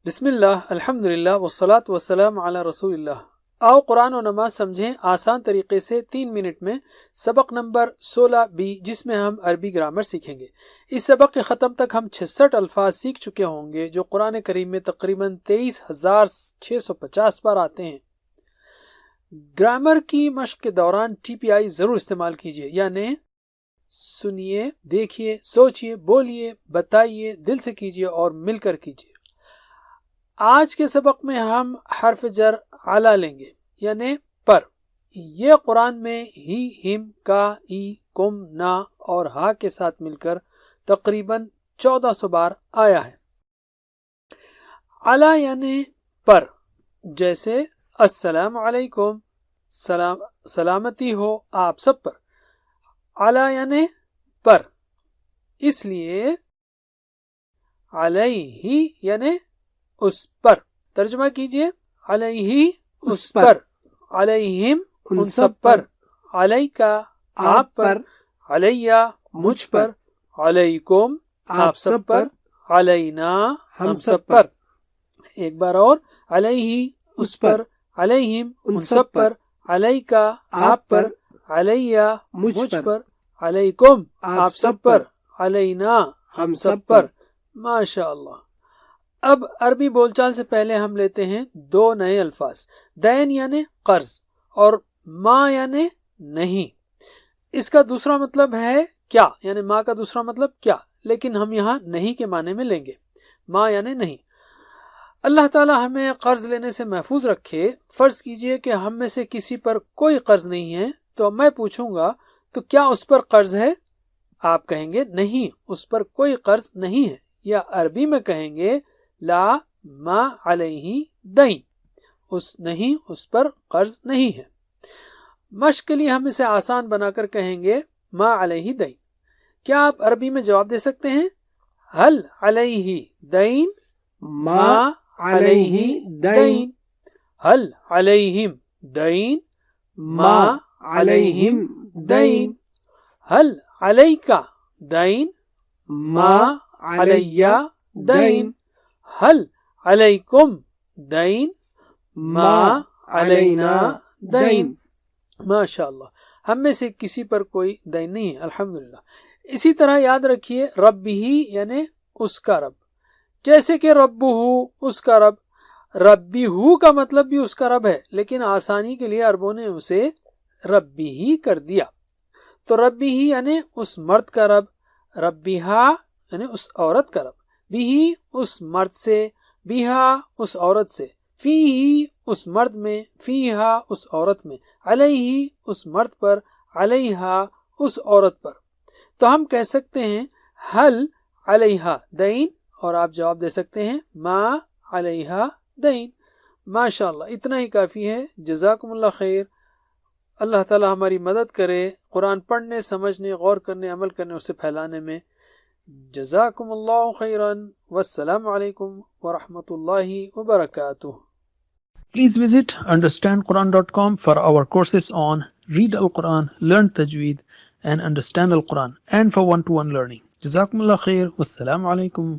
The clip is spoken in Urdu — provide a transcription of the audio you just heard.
بسم اللہ الحمدللہ والصلاة والسلام علی رسول اللہ۔ آؤ قرآن و نماز سمجھیں آسان طریقے سے 3 منٹ میں، سبق نمبر 16B، جس میں ہم عربی گرامر سیکھیں گے۔ اس سبق کے ختم تک ہم 66 الفاظ سیکھ چکے ہوں گے جو قرآن کریم میں تقریباً 23,650 بار آتے ہیں۔ گرامر کی مشق کے دوران TPI ضرور استعمال کیجیے، یعنی سنیے، دیکھیے، سوچیے، بولیے، بتائیے، دل سے کیجیے اور مل کر کیجیے۔ آج کے سبق میں ہم حرف جر علی لیں گے، یعنی پر۔ یہ قرآن میں ہی، ہم، کا، ای، کم، نا اور ہا کے ساتھ مل کر تقریباً 1400 بار آیا ہے۔ علی یعنی پر، جیسے السلام علیکم، سلامتی ہو آپ سب پر۔ علی یعنی پر، اس لیے علیہ یعنی اس پر۔ ترجمہ کیجئے، علیہ اس پر، علیہم ان سب پر، علیکا آپ پر، علیہ مجھ پر، علیکم آپ سب پر، علینا ہم سب پر۔ ایک بار اور، علیہ اس پر، علیہم ان سب پر، علیکا آپ پر، علیہ مجھ پر، علیکم آپ سب پر، علینا ہم سب پر۔ ماشاء اللہ۔ اب عربی بول چال سے پہلے ہم لیتے ہیں 2 نئے الفاظ، دین یعنی قرض اور ما یعنی نہیں۔ اس کا دوسرا مطلب ہے کیا، یعنی ما کا دوسرا مطلب کیا، لیکن ہم یہاں نہیں کے معنی میں لیں گے۔ ما یعنی نہیں۔ اللہ تعالی ہمیں قرض لینے سے محفوظ رکھے۔ فرض کیجئے کہ ہم میں سے کسی پر کوئی قرض نہیں ہے، تو میں پوچھوں گا تو کیا اس پر قرض ہے؟ آپ کہیں گے نہیں، اس پر کوئی قرض نہیں ہے، یا عربی میں کہیں گے لا ما علیہ دین، اس پر قرض نہیں ہے۔ مشق کے لیے ہم اسے آسان بنا کر کہیں گے ما علیہ دین۔ کیا آپ عربی میں جواب دے سکتے ہیں؟ حل علیہ دین، ما علیہ دین، حل علیہم دین، ما علیہم دین، حل علیکا دین، ما علیہ دین، حل علیکم دین، ما علینا دین۔ ماشاءاللہ، ہم میں سے کسی پر کوئی دین نہیں ہے، الحمدللہ۔ اسی طرح یاد رکھیے ربہ یعنی اس کا رب، جیسے کہ ربہ اس کا رب، ربہ کا مطلب بھی اس کا رب ہے، لیکن آسانی کے لیے عربوں نے اسے ربہ کر دیا۔ تو ربہ یعنی اس مرد کا رب، ربہا یعنی اس عورت کا رب، بھی اس مرد سے، بیہا اس عورت سے، فیہ اس مرد میں، فیہا اس عورت میں، علیہ اس مرد پر، علیہا اس عورت پر۔ تو ہم کہہ سکتے ہیں حل علیہا دین، اور آپ جواب دے سکتے ہیں ما علیہا دین۔ ماشاءاللہ، اتنا ہی کافی ہے۔ جزاکم اللہ خیر۔ اللہ تعالی ہماری مدد کرے قرآن پڑھنے، سمجھنے، غور کرنے، عمل کرنے، اسے پھیلانے میں۔ جزاکم اللہ خیرا، والسلام علیکم ورحمۃ اللہ وبرکاتہ۔ Please visit understandquran.com for our courses on Read Al-Quran, Learn Tajweed and Understand Al-Quran, and for one-to-one learning. Jazakumullah khair. Wassalamu alaikum.